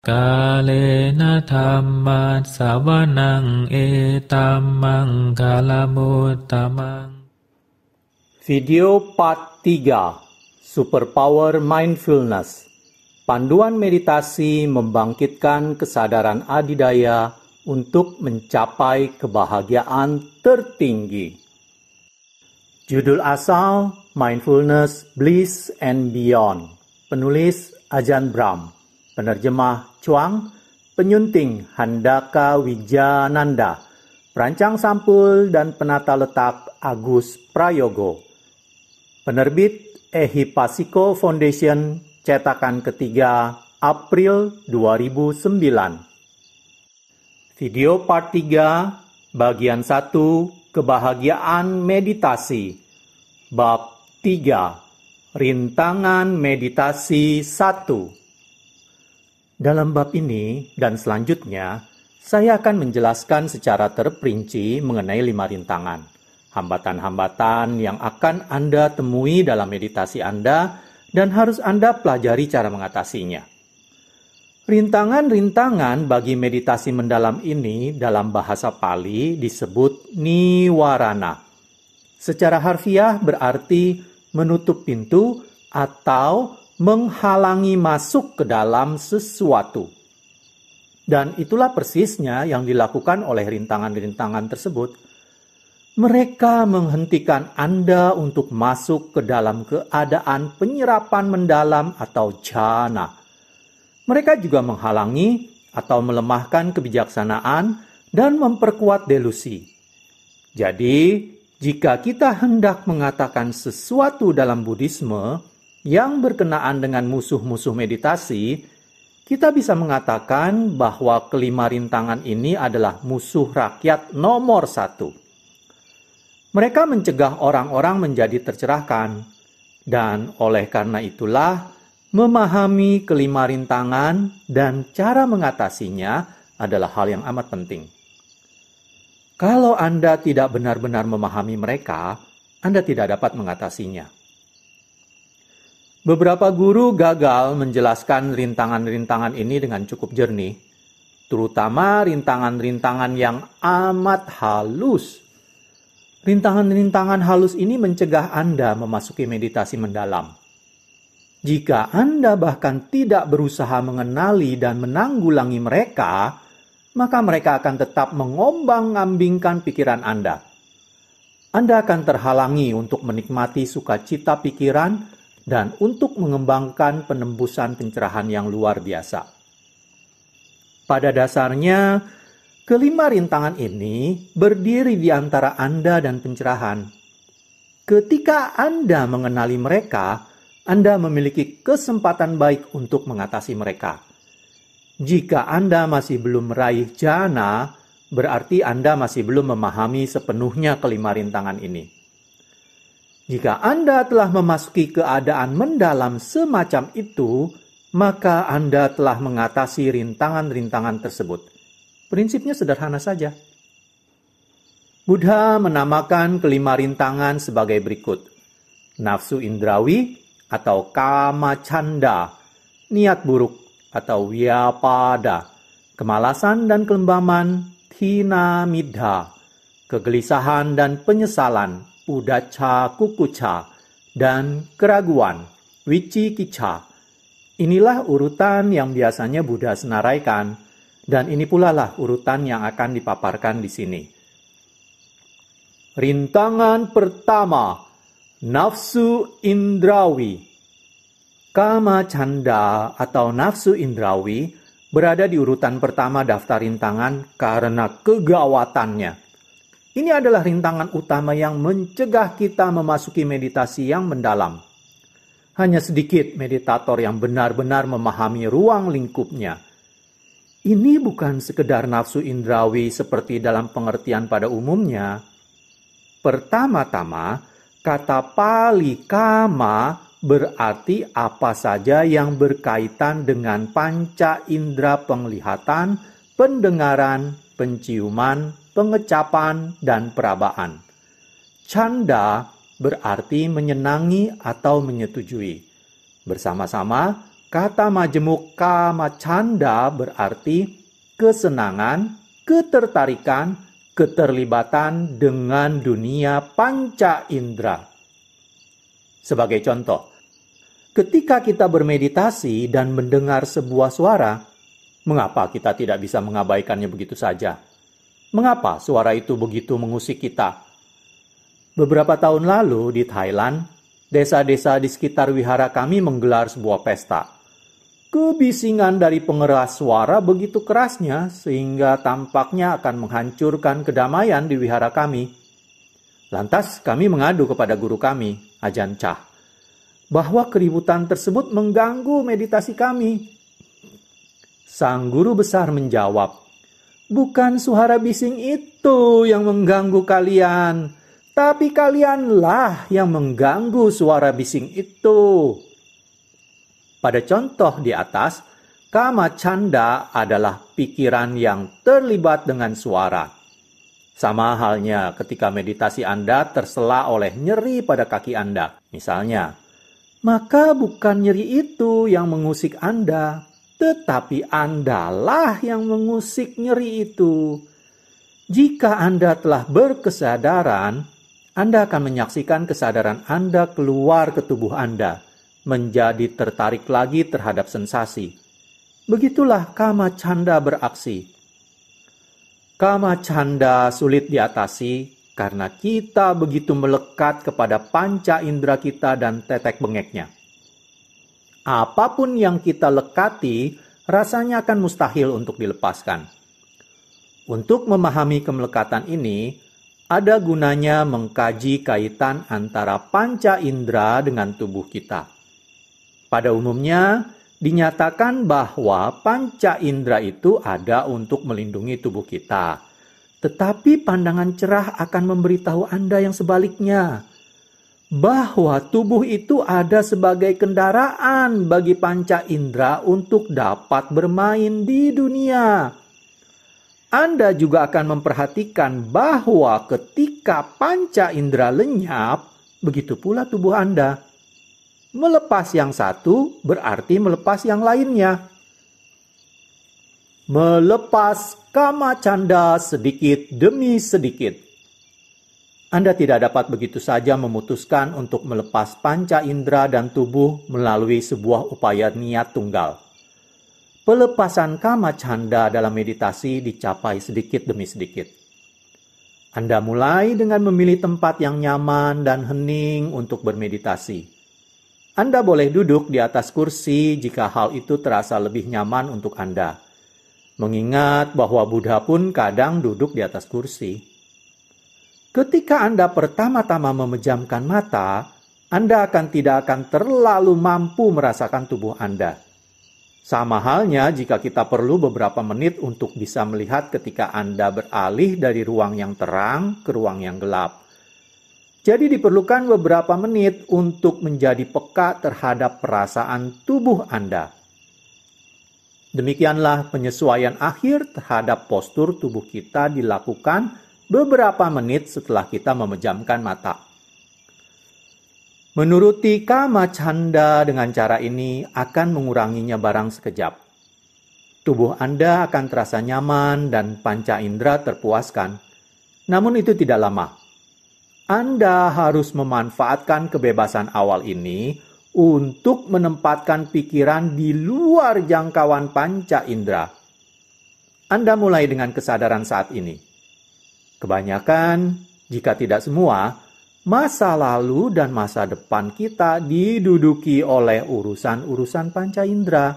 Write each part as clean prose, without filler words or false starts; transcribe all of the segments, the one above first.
Kalena dhamma sawanang etamang kalamutamang. Video part 3 Superpower Mindfulness. Panduan meditasi membangkitkan kesadaran adidaya untuk mencapai kebahagiaan tertinggi. Judul asal Mindfulness, Bliss and Beyond. Penulis Ajahn Brahm. Penerjemah Chuang. Penyunting Handaka Wijananda. Perancang sampul dan penata letak Agus Prayogo. Penerbit Ehipasiko Foundation, cetakan ketiga, April 2009. Video part 3, bagian 1, kebahagiaan meditasi. Bab 3, rintangan meditasi 1. Dalam bab ini dan selanjutnya, saya akan menjelaskan secara terperinci mengenai 5 rintangan. Hambatan-hambatan yang akan Anda temui dalam meditasi Anda dan harus Anda pelajari cara mengatasinya. Rintangan-rintangan bagi meditasi mendalam ini dalam bahasa Pali disebut niwarana. Secara harfiah berarti menutup pintu atau menghalangi masuk ke dalam sesuatu. Dan itulah persisnya yang dilakukan oleh rintangan-rintangan tersebut. Mereka menghentikan Anda untuk masuk ke dalam keadaan penyerapan mendalam atau jhana. Mereka juga menghalangi atau melemahkan kebijaksanaan dan memperkuat delusi. Jadi, jika kita hendak mengatakan sesuatu dalam Buddhisme yang berkenaan dengan musuh-musuh meditasi, kita bisa mengatakan bahwa kelima rintangan ini adalah musuh rakyat nomor 1. Mereka mencegah orang-orang menjadi tercerahkan, dan oleh karena itulah memahami kelima rintangan dan cara mengatasinya adalah hal yang amat penting. Kalau Anda tidak benar-benar memahami mereka, Anda tidak dapat mengatasinya. Beberapa guru gagal menjelaskan rintangan-rintangan ini dengan cukup jernih, terutama rintangan-rintangan yang amat halus. Rintangan-rintangan halus ini mencegah Anda memasuki meditasi mendalam. Jika Anda bahkan tidak berusaha mengenali dan menanggulangi mereka, maka mereka akan tetap mengombang-ambingkan pikiran Anda. Anda akan terhalangi untuk menikmati sukacita pikiran dan untuk mengembangkan penembusan pencerahan yang luar biasa. Pada dasarnya, kelima rintangan ini berdiri di antara Anda dan pencerahan. Ketika Anda mengenali mereka, Anda memiliki kesempatan baik untuk mengatasi mereka. Jika Anda masih belum meraih jhana, berarti Anda masih belum memahami sepenuhnya kelima rintangan ini. Jika Anda telah memasuki keadaan mendalam semacam itu, maka Anda telah mengatasi rintangan-rintangan tersebut. Prinsipnya sederhana saja. Buddha menamakan kelima rintangan sebagai berikut. Nafsu indrawi atau kama canda, niat buruk atau vyapada, kemalasan dan kelembaman, thina midha, kegelisahan dan penyesalan, udacha kukucha, dan keraguan, wicikicca. Inilah urutan yang biasanya Buddha senaraikan, dan ini pula lah urutan yang akan dipaparkan di sini. Rintangan pertama, nafsu indrawi. Kama canda atau nafsu indrawi berada di urutan pertama daftar rintangan karena kegawatannya. Ini adalah rintangan utama yang mencegah kita memasuki meditasi yang mendalam. Hanya sedikit meditator yang benar-benar memahami ruang lingkupnya. Ini bukan sekedar nafsu indrawi seperti dalam pengertian pada umumnya. Pertama-tama, kata Pali kama berarti apa saja yang berkaitan dengan panca indera penglihatan, pendengaran, penciuman, pengecapan, dan perabaan. Canda berarti menyenangi atau menyetujui. Bersama-sama, kata majemuk kama canda berarti kesenangan, ketertarikan, keterlibatan dengan dunia panca indera. Sebagai contoh, ketika kita bermeditasi dan mendengar sebuah suara, mengapa kita tidak bisa mengabaikannya begitu saja? Mengapa suara itu begitu mengusik kita? Beberapa tahun lalu di Thailand, desa-desa di sekitar wihara kami menggelar sebuah pesta. Kebisingan dari pengeras suara begitu kerasnya sehingga tampaknya akan menghancurkan kedamaian di wihara kami. Lantas kami mengadu kepada guru kami, Ajahn Chah, bahwa keributan tersebut mengganggu meditasi kami. Sang guru besar menjawab, "Bukan suara bising itu yang mengganggu kalian, tapi kalianlah yang mengganggu suara bising itu." Pada contoh di atas, kama canda adalah pikiran yang terlibat dengan suara. Sama halnya ketika meditasi Anda tersela oleh nyeri pada kaki Anda. Misalnya, maka bukan nyeri itu yang mengusik Anda, tetapi Andalah yang mengusik nyeri itu. Jika Anda telah berkesadaran, Anda akan menyaksikan kesadaran Anda keluar ke tubuh Anda, menjadi tertarik lagi terhadap sensasi. Begitulah kama canda beraksi. Kama canda sulit diatasi karena kita begitu melekat kepada panca indera kita dan tetek bengeknya. Apapun yang kita lekati, rasanya akan mustahil untuk dilepaskan. Untuk memahami kemelekatan ini, ada gunanya mengkaji kaitan antara panca indera dengan tubuh kita. Pada umumnya, dinyatakan bahwa panca indera itu ada untuk melindungi tubuh kita. Tetapi pandangan cerah akan memberitahu Anda yang sebaliknya, bahwa tubuh itu ada sebagai kendaraan bagi panca indera untuk dapat bermain di dunia. Anda juga akan memperhatikan bahwa ketika panca indera lenyap, begitu pula tubuh Anda. Melepas yang satu berarti melepas yang lainnya. Melepas kama canda sedikit demi sedikit. Anda tidak dapat begitu saja memutuskan untuk melepas panca indera dan tubuh melalui sebuah upaya niat tunggal. Pelepasan kama canda dalam meditasi dicapai sedikit demi sedikit. Anda mulai dengan memilih tempat yang nyaman dan hening untuk bermeditasi. Anda boleh duduk di atas kursi jika hal itu terasa lebih nyaman untuk Anda. Mengingat bahwa Buddha pun kadang duduk di atas kursi. Ketika Anda pertama-tama memejamkan mata, Anda tidak akan terlalu mampu merasakan tubuh Anda. Sama halnya jika kita perlu beberapa menit untuk bisa melihat ketika Anda beralih dari ruang yang terang ke ruang yang gelap. Jadi diperlukan beberapa menit untuk menjadi peka terhadap perasaan tubuh Anda. Demikianlah penyesuaian akhir terhadap postur tubuh kita dilakukan beberapa menit setelah kita memejamkan mata. Menuruti kama canda dengan cara ini akan menguranginya barang sekejap. Tubuh Anda akan terasa nyaman dan panca indera terpuaskan. Namun itu tidak lama. Anda harus memanfaatkan kebebasan awal ini untuk menempatkan pikiran di luar jangkauan panca indera. Anda mulai dengan kesadaran saat ini. Kebanyakan, jika tidak semua, masa lalu dan masa depan kita diduduki oleh urusan-urusan panca indera.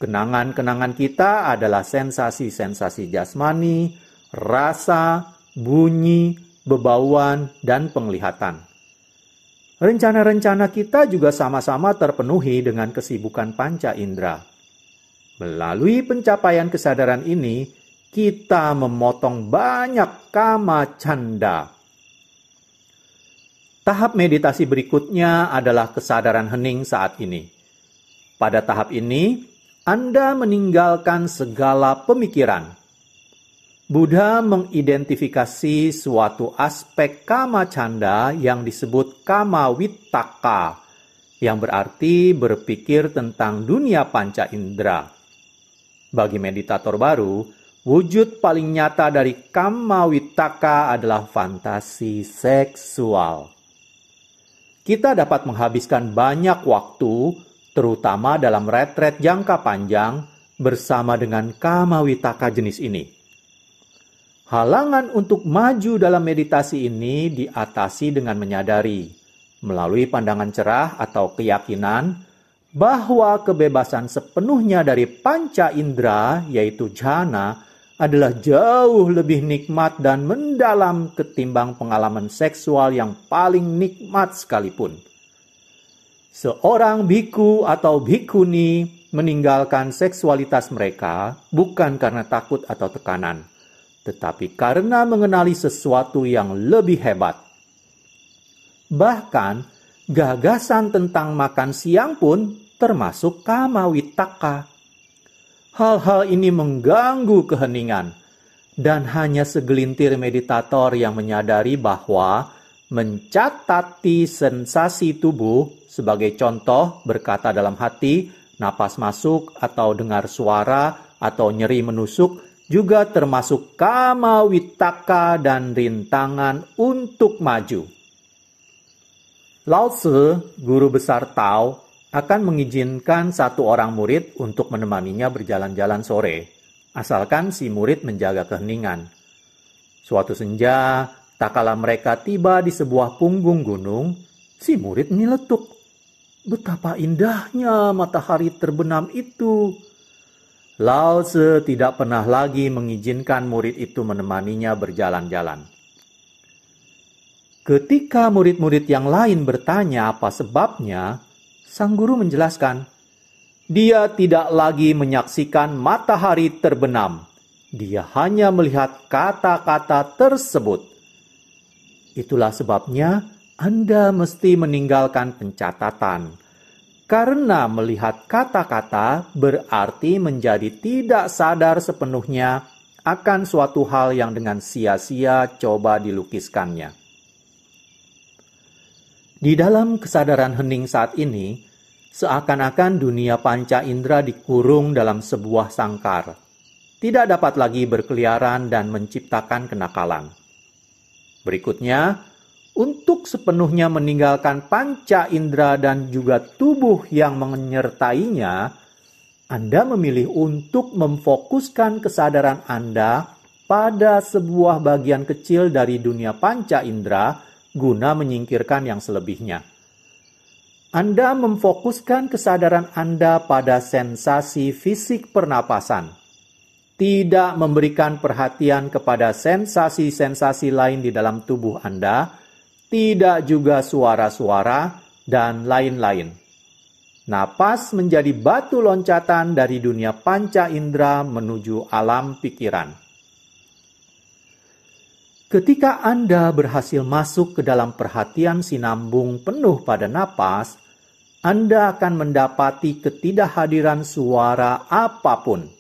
Kenangan-kenangan kita adalah sensasi-sensasi jasmani, rasa, bunyi, bebauan, dan penglihatan. Rencana-rencana kita juga sama-sama terpenuhi dengan kesibukan panca indera. Melalui pencapaian kesadaran ini, kita memotong banyak kama canda. Tahap meditasi berikutnya adalah kesadaran hening saat ini. Pada tahap ini, Anda meninggalkan segala pemikiran. Buddha mengidentifikasi suatu aspek kama canda yang disebut kama wittaka, yang berarti berpikir tentang dunia panca indera. Bagi meditator baru, wujud paling nyata dari Kamma Vittaka adalah fantasi seksual. Kita dapat menghabiskan banyak waktu, terutama dalam retret jangka panjang, bersama dengan Kamma Vittaka jenis ini. Halangan untuk maju dalam meditasi ini diatasi dengan menyadari, melalui pandangan cerah atau keyakinan, bahwa kebebasan sepenuhnya dari panca indera, yaitu jhana, adalah jauh lebih nikmat dan mendalam ketimbang pengalaman seksual yang paling nikmat sekalipun. Seorang biku atau bhikkhuni meninggalkan seksualitas mereka bukan karena takut atau tekanan, tetapi karena mengenali sesuatu yang lebih hebat. Bahkan, gagasan tentang makan siang pun termasuk Kamma Vittaka. Hal-hal ini mengganggu keheningan, dan hanya segelintir meditator yang menyadari bahwa mencatati sensasi tubuh, sebagai contoh berkata dalam hati, napas masuk atau dengar suara atau nyeri menusuk, juga termasuk Kamma Vittaka dan rintangan untuk maju. Lao Tzu, guru besar Tao, akan mengizinkan satu orang murid untuk menemaninya berjalan-jalan sore, asalkan si murid menjaga keheningan. Suatu senja, tak kala mereka tiba di sebuah punggung gunung, si murid menyeletuk. Betapa indahnya matahari terbenam itu. Lao Tzu tidak pernah lagi mengizinkan murid itu menemaninya berjalan-jalan. Ketika murid-murid yang lain bertanya apa sebabnya, sang guru menjelaskan, dia tidak lagi menyaksikan matahari terbenam. Dia hanya melihat kata-kata tersebut. Itulah sebabnya Anda mesti meninggalkan pencatatan. Karena melihat kata-kata berarti menjadi tidak sadar sepenuhnya akan suatu hal yang dengan sia-sia coba dilukiskannya. Di dalam kesadaran hening saat ini, seakan-akan dunia panca indera dikurung dalam sebuah sangkar. Tidak dapat lagi berkeliaran dan menciptakan kenakalan. Berikutnya, untuk sepenuhnya meninggalkan panca indera dan juga tubuh yang menyertainya, Anda memilih untuk memfokuskan kesadaran Anda pada sebuah bagian kecil dari dunia panca indera guna menyingkirkan yang selebihnya. Anda memfokuskan kesadaran Anda pada sensasi fisik pernapasan, tidak memberikan perhatian kepada sensasi-sensasi lain di dalam tubuh Anda, tidak juga suara-suara, dan lain-lain. Napas menjadi batu loncatan dari dunia panca indera menuju alam pikiran. Ketika Anda berhasil masuk ke dalam perhatian sinambung penuh pada napas, Anda akan mendapati ketidakhadiran suara apapun.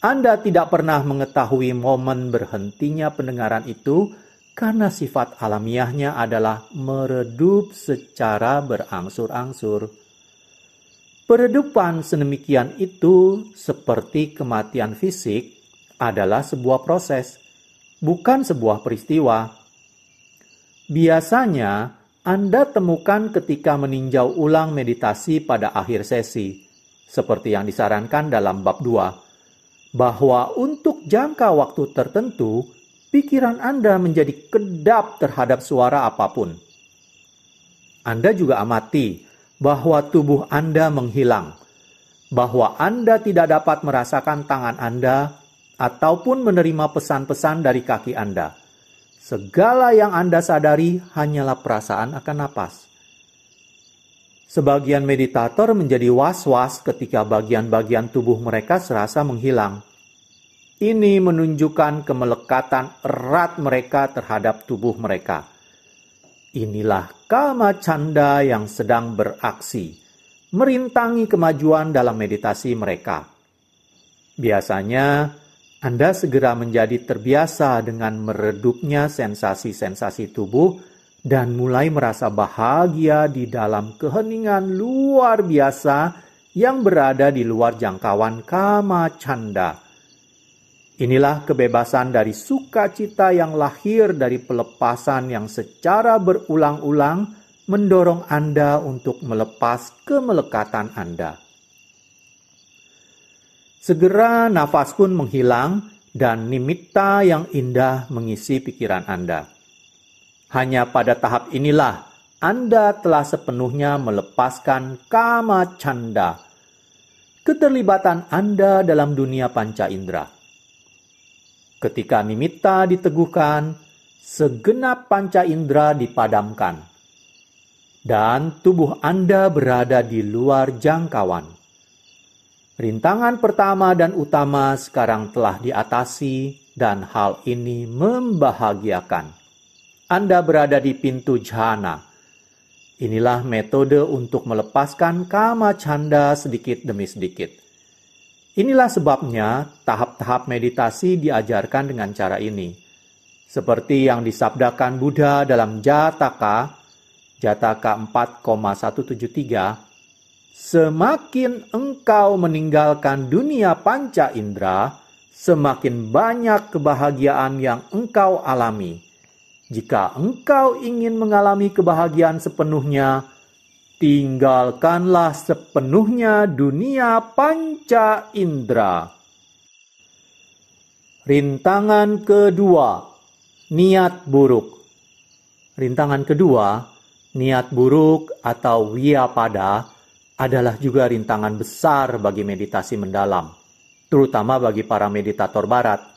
Anda tidak pernah mengetahui momen berhentinya pendengaran itu, karena sifat alamiahnya adalah meredup secara berangsur-angsur. Peredupan sedemikian itu, seperti kematian fisik, adalah sebuah proses, bukan sebuah peristiwa. Biasanya, Anda temukan ketika meninjau ulang meditasi pada akhir sesi, seperti yang disarankan dalam bab 2, bahwa untuk jangka waktu tertentu, pikiran Anda menjadi kedap terhadap suara apapun. Anda juga amati bahwa tubuh Anda menghilang, bahwa Anda tidak dapat merasakan tangan Anda ataupun menerima pesan-pesan dari kaki Anda. Segala yang Anda sadari hanyalah perasaan akan napas. Sebagian meditator menjadi was-was ketika bagian-bagian tubuh mereka serasa menghilang. Ini menunjukkan kemelekatan erat mereka terhadap tubuh mereka. Inilah Kama Canda yang sedang beraksi, merintangi kemajuan dalam meditasi mereka. Biasanya, Anda segera menjadi terbiasa dengan meredupnya sensasi-sensasi tubuh dan mulai merasa bahagia di dalam keheningan luar biasa yang berada di luar jangkauan kama canda. Inilah kebebasan dari sukacita yang lahir dari pelepasan yang secara berulang-ulang mendorong Anda untuk melepas kemelekatan Anda. Segera nafas pun menghilang dan nimitta yang indah mengisi pikiran Anda. Hanya pada tahap inilah Anda telah sepenuhnya melepaskan kama canda, keterlibatan Anda dalam dunia panca indera. Ketika nimitta diteguhkan, segenap panca indera dipadamkan, dan tubuh Anda berada di luar jangkauan. Rintangan pertama dan utama sekarang telah diatasi, dan hal ini membahagiakan. Anda berada di pintu jhana. Inilah metode untuk melepaskan kama canda sedikit demi sedikit. Inilah sebabnya tahap-tahap meditasi diajarkan dengan cara ini. Seperti yang disabdakan Buddha dalam Jataka 4,173, semakin engkau meninggalkan dunia panca indera, semakin banyak kebahagiaan yang engkau alami. Jika engkau ingin mengalami kebahagiaan sepenuhnya, tinggalkanlah sepenuhnya dunia panca indera. Rintangan kedua, niat buruk. Rintangan kedua, niat buruk atau wyapada adalah juga rintangan besar bagi meditasi mendalam, terutama bagi para meditator barat.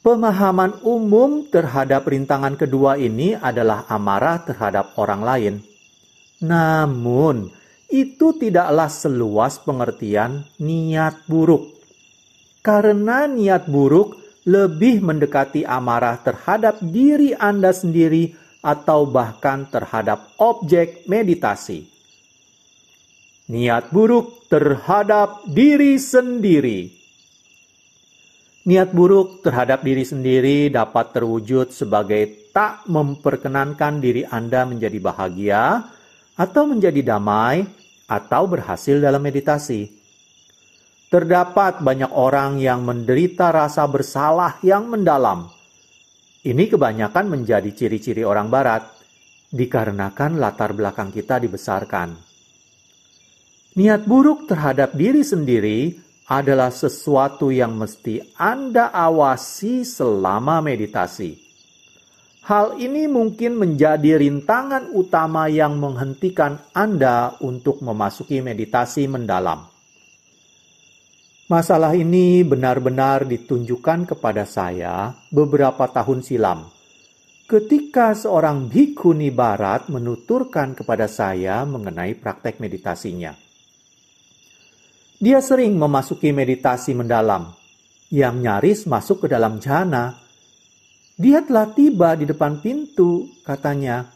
Pemahaman umum terhadap rintangan kedua ini adalah amarah terhadap orang lain. Namun, itu tidaklah seluas pengertian niat buruk. Karena niat buruk lebih mendekati amarah terhadap diri Anda sendiri atau bahkan terhadap objek meditasi. Niat buruk terhadap diri sendiri. Niat buruk terhadap diri sendiri dapat terwujud sebagai tak memperkenankan diri Anda menjadi bahagia, atau menjadi damai, atau berhasil dalam meditasi. Terdapat banyak orang yang menderita rasa bersalah yang mendalam. Ini kebanyakan menjadi ciri-ciri orang barat, dikarenakan latar belakang kita dibesarkan. Niat buruk terhadap diri sendiri adalah sesuatu yang mesti Anda awasi selama meditasi. Hal ini mungkin menjadi rintangan utama yang menghentikan Anda untuk memasuki meditasi mendalam. Masalah ini benar-benar ditunjukkan kepada saya beberapa tahun silam, ketika seorang bhikkhuni barat menuturkan kepada saya mengenai praktek meditasinya. Dia sering memasuki meditasi mendalam, yang nyaris masuk ke dalam jhana. Dia telah tiba di depan pintu, katanya,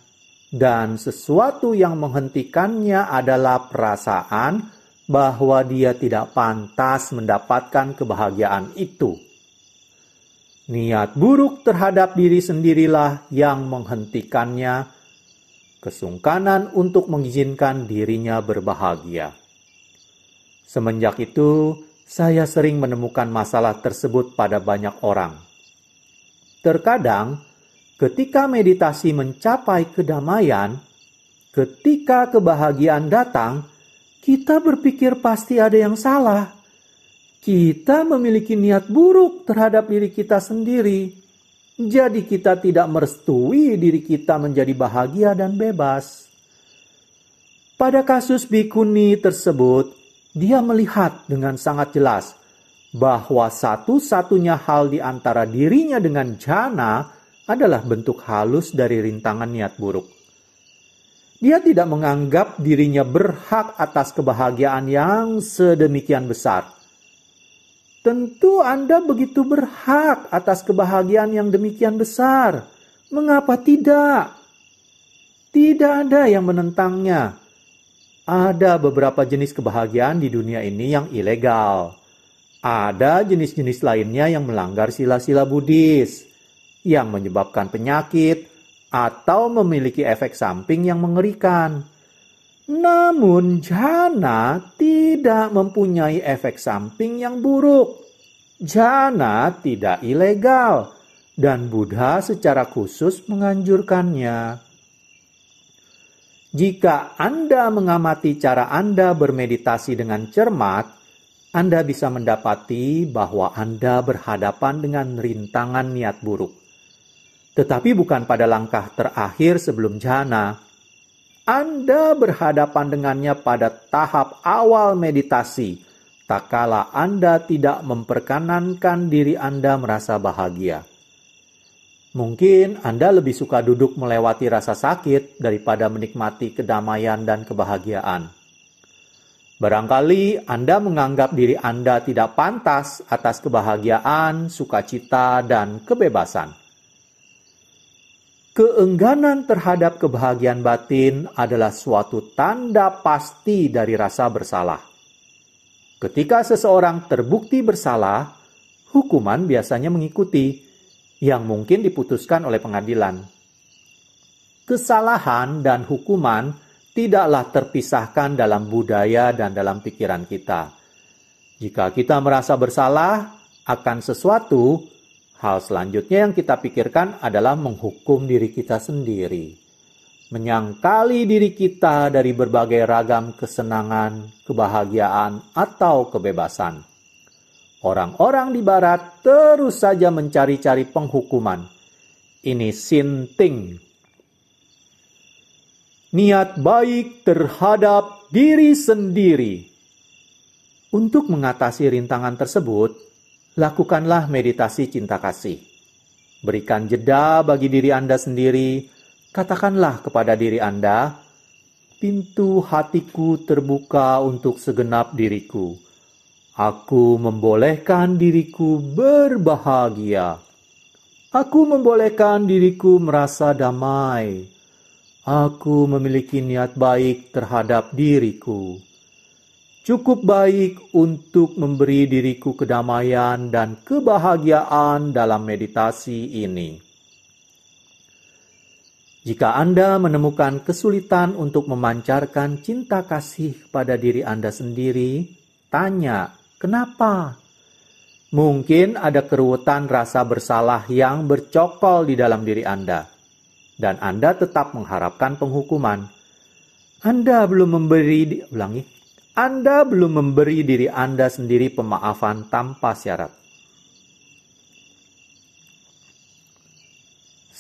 dan sesuatu yang menghentikannya adalah perasaan bahwa dia tidak pantas mendapatkan kebahagiaan itu. Niat buruk terhadap diri sendirilah yang menghentikannya, kesungkanan untuk mengizinkan dirinya berbahagia. Semenjak itu, saya sering menemukan masalah tersebut pada banyak orang. Terkadang, ketika meditasi mencapai kedamaian, ketika kebahagiaan datang, kita berpikir pasti ada yang salah. Kita memiliki niat buruk terhadap diri kita sendiri. Jadi kita tidak merestui diri kita menjadi bahagia dan bebas. Pada kasus bhikkhuni tersebut, dia melihat dengan sangat jelas bahwa satu-satunya hal di antara dirinya dengan jhana adalah bentuk halus dari rintangan niat buruk. Dia tidak menganggap dirinya berhak atas kebahagiaan yang sedemikian besar. Tentu Anda begitu berhak atas kebahagiaan yang demikian besar. Mengapa tidak? Tidak ada yang menentangnya. Ada beberapa jenis kebahagiaan di dunia ini yang ilegal. Ada jenis-jenis lainnya yang melanggar sila-sila Buddhis, yang menyebabkan penyakit, atau memiliki efek samping yang mengerikan. Namun jana tidak mempunyai efek samping yang buruk. Jana tidak ilegal dan Buddha secara khusus menganjurkannya. Jika Anda mengamati cara Anda bermeditasi dengan cermat, Anda bisa mendapati bahwa Anda berhadapan dengan rintangan niat buruk. Tetapi bukan pada langkah terakhir sebelum jhana. Anda berhadapan dengannya pada tahap awal meditasi, tak kala Anda tidak memperkenankan diri Anda merasa bahagia. Mungkin Anda lebih suka duduk melewati rasa sakit daripada menikmati kedamaian dan kebahagiaan. Barangkali Anda menganggap diri Anda tidak pantas atas kebahagiaan, sukacita, dan kebebasan. Keengganan terhadap kebahagiaan batin adalah suatu tanda pasti dari rasa bersalah. Ketika seseorang terbukti bersalah, hukuman biasanya mengikuti, yang mungkin diputuskan oleh pengadilan. Kesalahan dan hukuman tidaklah terpisahkan dalam budaya dan dalam pikiran kita. Jika kita merasa bersalah akan sesuatu, hal selanjutnya yang kita pikirkan adalah menghukum diri kita sendiri. Menyangkali diri kita dari berbagai ragam kesenangan, kebahagiaan, atau kebebasan. Orang-orang di barat terus saja mencari-cari penghukuman. Ini sinting. Niat baik terhadap diri sendiri. Untuk mengatasi rintangan tersebut, lakukanlah meditasi cinta kasih. Berikan jeda bagi diri Anda sendiri. Katakanlah kepada diri Anda, pintu hatiku terbuka untuk segenap diriku. Aku membolehkan diriku berbahagia. Aku membolehkan diriku merasa damai. Aku memiliki niat baik terhadap diriku. Cukup baik untuk memberi diriku kedamaian dan kebahagiaan dalam meditasi ini. Jika Anda menemukan kesulitan untuk memancarkan cinta kasih pada diri Anda sendiri, tanya, kenapa? Mungkin ada keruwetan rasa bersalah yang bercokol di dalam diri Anda, dan Anda tetap mengharapkan penghukuman. Anda belum memberi diri Anda sendiri pemaafan tanpa syarat.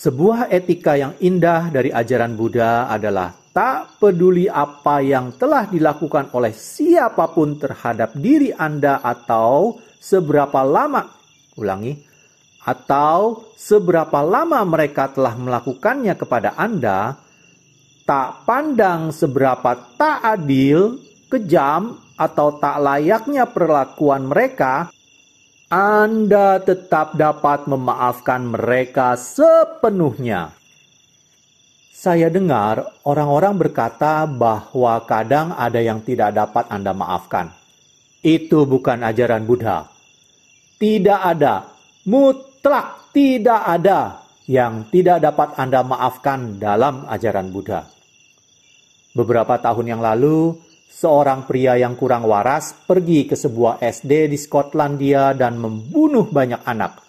Sebuah etika yang indah dari ajaran Buddha adalah tak peduli apa yang telah dilakukan oleh siapapun terhadap diri Anda atau seberapa lama mereka telah melakukannya kepada Anda, tak pandang seberapa tak adil, kejam, atau tak layaknya perlakuan mereka, Anda tetap dapat memaafkan mereka sepenuhnya. Saya dengar orang-orang berkata bahwa kadang ada yang tidak dapat Anda maafkan. Itu bukan ajaran Buddha. Tidak ada, mutlak tidak ada yang tidak dapat Anda maafkan dalam ajaran Buddha. Beberapa tahun yang lalu, seorang pria yang kurang waras pergi ke sebuah SD di Skotlandia dan membunuh banyak anak.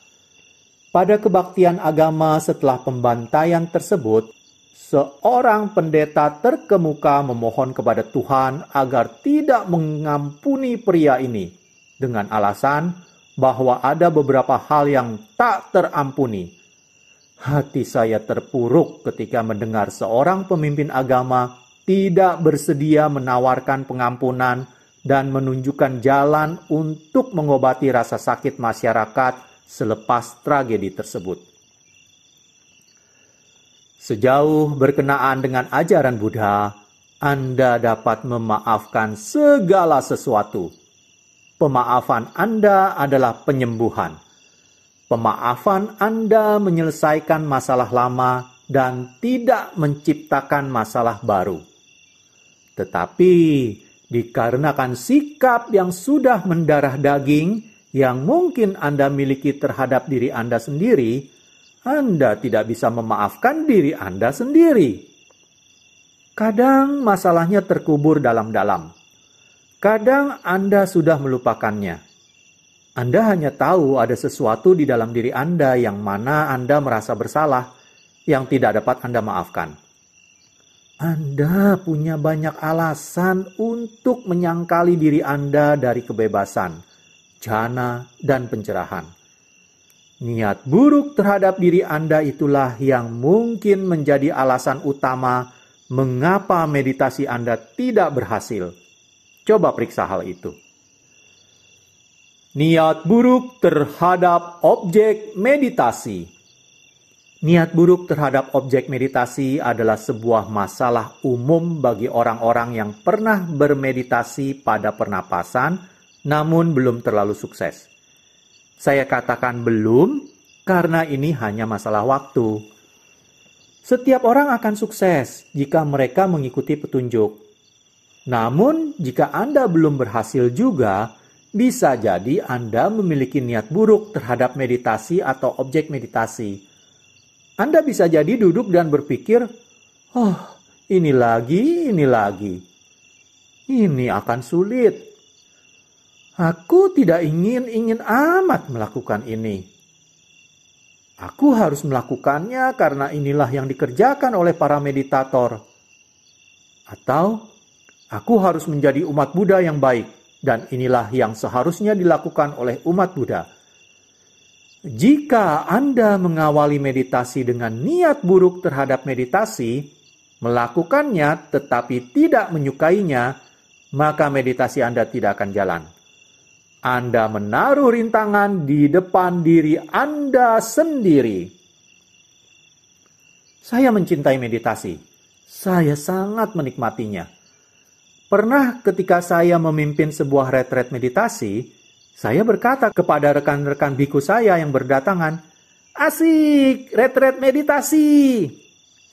Pada kebaktian agama setelah pembantaian tersebut, seorang pendeta terkemuka memohon kepada Tuhan agar tidak mengampuni pria ini dengan alasan bahwa ada beberapa hal yang tak terampuni. Hati saya terpuruk ketika mendengar seorang pemimpin agama tidak bersedia menawarkan pengampunan dan menunjukkan jalan untuk mengobati rasa sakit masyarakat selepas tragedi tersebut. Sejauh berkenaan dengan ajaran Buddha, Anda dapat memaafkan segala sesuatu. Pemaafan Anda adalah penyembuhan. Pemaafan Anda menyelesaikan masalah lama dan tidak menciptakan masalah baru. Tetapi dikarenakan sikap yang sudah mendarah daging yang mungkin Anda miliki terhadap diri Anda sendiri, Anda tidak bisa memaafkan diri Anda sendiri. Kadang masalahnya terkubur dalam-dalam. Kadang Anda sudah melupakannya. Anda hanya tahu ada sesuatu di dalam diri Anda yang mana Anda merasa bersalah, yang tidak dapat Anda maafkan. Anda punya banyak alasan untuk menyangkali diri Anda dari kebebasan, jana, dan pencerahan. Niat buruk terhadap diri Anda itulah yang mungkin menjadi alasan utama mengapa meditasi Anda tidak berhasil. Coba periksa hal itu. Niat buruk terhadap objek meditasi. Niat buruk terhadap objek meditasi adalah sebuah masalah umum bagi orang-orang yang pernah bermeditasi pada pernapasan, namun belum terlalu sukses. Saya katakan belum, karena ini hanya masalah waktu. Setiap orang akan sukses jika mereka mengikuti petunjuk. Namun, jika Anda belum berhasil juga, bisa jadi Anda memiliki niat buruk terhadap meditasi atau objek meditasi. Anda bisa jadi duduk dan berpikir, "Oh, ini lagi. Ini akan sulit. Aku tidak ingin amat melakukan ini. Aku harus melakukannya karena inilah yang dikerjakan oleh para meditator." Atau, "Aku harus menjadi umat Buddha yang baik, dan inilah yang seharusnya dilakukan oleh umat Buddha." Jika Anda mengawali meditasi dengan niat buruk terhadap meditasi, melakukannya tetapi tidak menyukainya, maka meditasi Anda tidak akan jalan. Anda menaruh rintangan di depan diri Anda sendiri. Saya mencintai meditasi. Saya sangat menikmatinya. Pernah ketika saya memimpin sebuah retret meditasi, saya berkata kepada rekan-rekan biku saya yang berdatangan, "Asik, retret meditasi."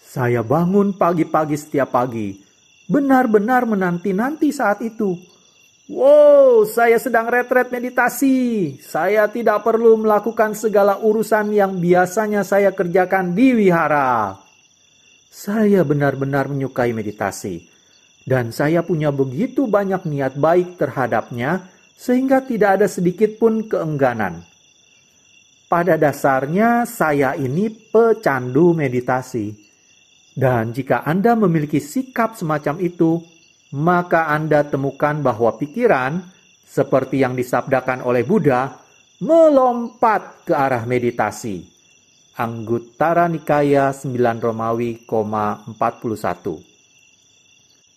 Saya bangun pagi-pagi setiap pagi, benar-benar menanti-nanti saat itu. Wow, saya sedang retret meditasi. Saya tidak perlu melakukan segala urusan yang biasanya saya kerjakan di wihara. Saya benar-benar menyukai meditasi. Dan saya punya begitu banyak niat baik terhadapnya, sehingga tidak ada sedikit pun keengganan. Pada dasarnya, saya ini pecandu meditasi. Dan jika Anda memiliki sikap semacam itu, maka Anda temukan bahwa pikiran, seperti yang disabdakan oleh Buddha, melompat ke arah meditasi. Anguttara Nikaya 9 Romawi, 41.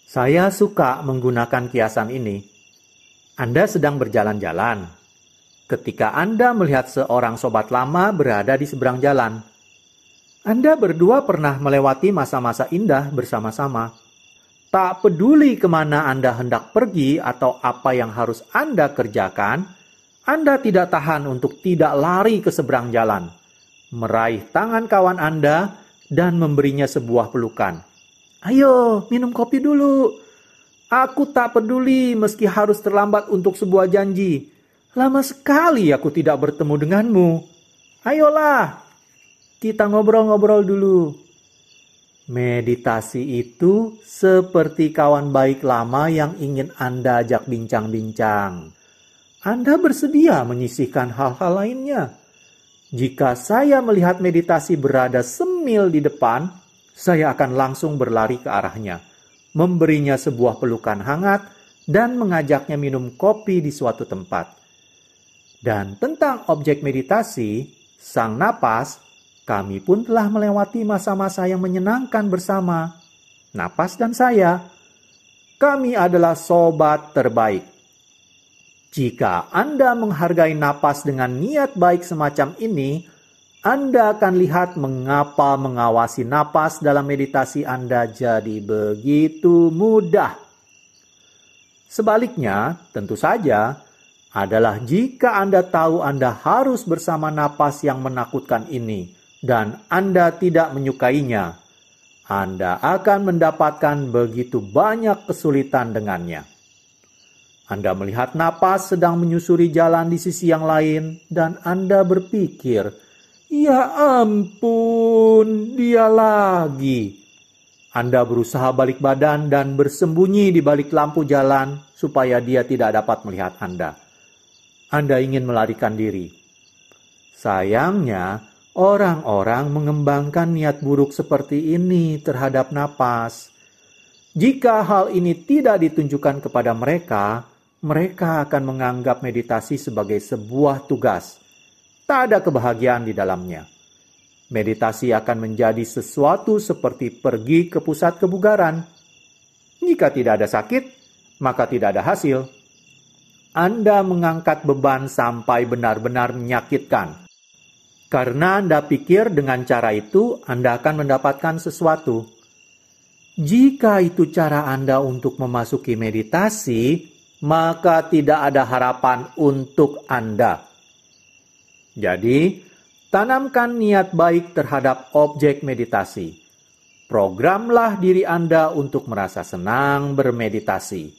Saya suka menggunakan kiasan ini. Anda sedang berjalan-jalan. Ketika Anda melihat seorang sobat lama berada di seberang jalan, Anda berdua pernah melewati masa-masa indah bersama-sama. Tak peduli kemana Anda hendak pergi atau apa yang harus Anda kerjakan, Anda tidak tahan untuk tidak lari ke seberang jalan, meraih tangan kawan Anda, dan memberinya sebuah pelukan. "Ayo, minum kopi dulu. Aku tak peduli meski harus terlambat untuk sebuah janji. Lama sekali aku tidak bertemu denganmu. Ayolah, kita ngobrol-ngobrol dulu." Meditasi itu seperti kawan baik lama yang ingin Anda ajak bincang-bincang. Anda bersedia menyisihkan hal-hal lainnya. Jika saya melihat meditasi berada semil di depan, saya akan langsung berlari ke arahnya, memberinya sebuah pelukan hangat, dan mengajaknya minum kopi di suatu tempat. Dan tentang objek meditasi, sang napas, kami pun telah melewati masa-masa yang menyenangkan bersama. Napas dan saya, kami adalah sobat terbaik. Jika Anda menghargai napas dengan niat baik semacam ini, Anda akan lihat mengapa mengawasi napas dalam meditasi Anda jadi begitu mudah. Sebaliknya, tentu saja, adalah jika Anda tahu Anda harus bersama napas yang menakutkan ini, dan Anda tidak menyukainya, Anda akan mendapatkan begitu banyak kesulitan dengannya. Anda melihat napas sedang menyusuri jalan di sisi yang lain, dan Anda berpikir, Ya ampun, dia lagi. Anda berusaha balik badan dan bersembunyi di balik lampu jalan supaya dia tidak dapat melihat Anda. Anda ingin melarikan diri. Sayangnya, orang-orang mengembangkan niat buruk seperti ini terhadap napas. Jika hal ini tidak ditunjukkan kepada mereka, mereka akan menganggap meditasi sebagai sebuah tugas. Tak ada kebahagiaan di dalamnya. Meditasi akan menjadi sesuatu seperti pergi ke pusat kebugaran. Jika tidak ada sakit, maka tidak ada hasil. Anda mengangkat beban sampai benar-benar menyakitkan. Karena Anda pikir dengan cara itu Anda akan mendapatkan sesuatu. Jika itu cara Anda untuk memasuki meditasi, maka tidak ada harapan untuk Anda. Jadi, tanamkan niat baik terhadap objek meditasi. Programlah diri Anda untuk merasa senang bermeditasi.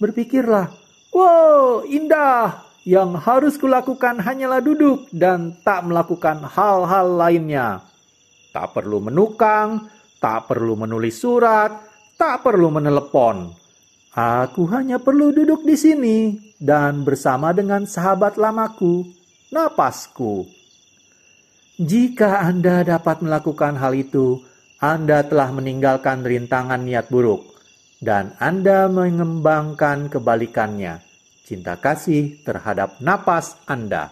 Berpikirlah, wow, indah. Yang harus kulakukan hanyalah duduk dan tak melakukan hal-hal lainnya. Tak perlu menukang, tak perlu menulis surat, tak perlu menelepon. Aku hanya perlu duduk di sini dan bersama dengan sahabat lamaku, napasku. Jika Anda dapat melakukan hal itu, Anda telah meninggalkan rintangan niat buruk, dan Anda mengembangkan kebalikannya, cinta kasih terhadap napas Anda.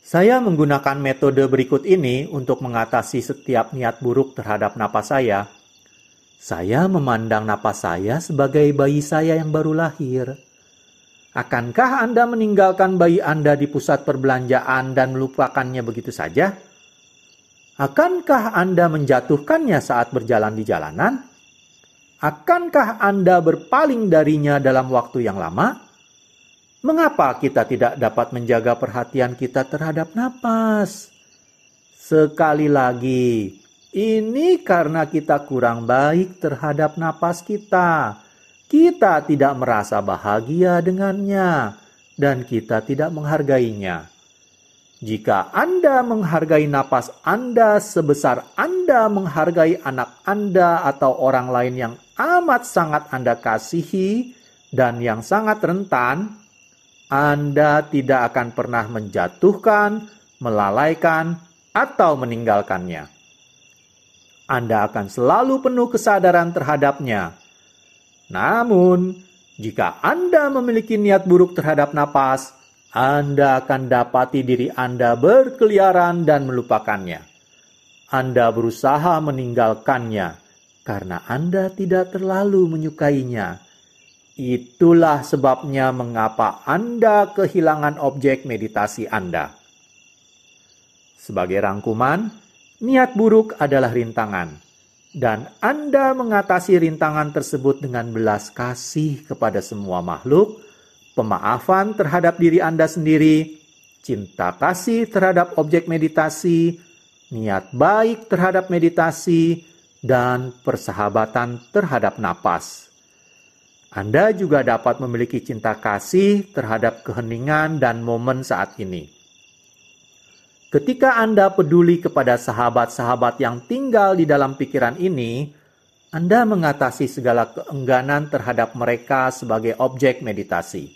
Saya menggunakan metode berikut ini untuk mengatasi setiap niat buruk terhadap napas saya. Saya memandang napas saya sebagai bayi saya yang baru lahir. Akankah Anda meninggalkan bayi Anda di pusat perbelanjaan dan melupakannya begitu saja? Akankah Anda menjatuhkannya saat berjalan di jalanan? Akankah Anda berpaling darinya dalam waktu yang lama? Mengapa kita tidak dapat menjaga perhatian kita terhadap napas? Sekali lagi, ini karena kita kurang baik terhadap napas kita. Kita tidak merasa bahagia dengannya, dan kita tidak menghargainya. Jika Anda menghargai napas Anda sebesar Anda menghargai anak Anda atau orang lain yang amat sangat Anda kasihi dan yang sangat rentan, Anda tidak akan pernah menjatuhkan, melalaikan, atau meninggalkannya. Anda akan selalu penuh kesadaran terhadapnya. Namun, jika Anda memiliki niat buruk terhadap napas, Anda akan dapati diri Anda berkeliaran dan melupakannya. Anda berusaha meninggalkannya karena Anda tidak terlalu menyukainya. Itulah sebabnya mengapa Anda kehilangan objek meditasi Anda. Sebagai rangkuman, niat buruk adalah rintangan. Dan Anda mengatasi rintangan tersebut dengan belas kasih kepada semua makhluk, pemaafan terhadap diri Anda sendiri, cinta kasih terhadap objek meditasi, niat baik terhadap meditasi, dan persahabatan terhadap napas. Anda juga dapat memiliki cinta kasih terhadap keheningan dan momen saat ini. Ketika Anda peduli kepada sahabat-sahabat yang tinggal di dalam pikiran ini, Anda mengatasi segala keengganan terhadap mereka sebagai objek meditasi.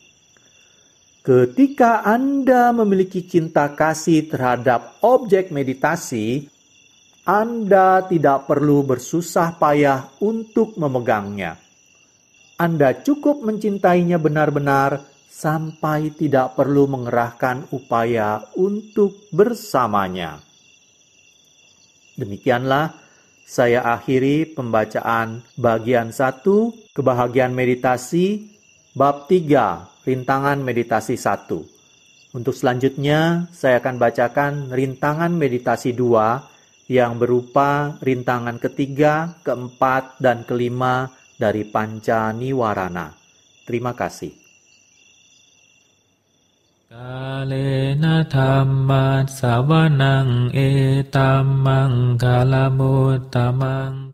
Ketika Anda memiliki cinta kasih terhadap objek meditasi, Anda tidak perlu bersusah payah untuk memegangnya. Anda cukup mencintainya benar-benar sampai tidak perlu mengerahkan upaya untuk bersamanya. Demikianlah saya akhiri pembacaan bagian 1, kebahagiaan meditasi, bab 3, rintangan meditasi 1. Untuk selanjutnya, saya akan bacakan rintangan meditasi 2 yang berupa rintangan ketiga, keempat, dan kelima dari Panca Niwarana. Terima kasih. Kalena dhamma savanang etammang kalamutamang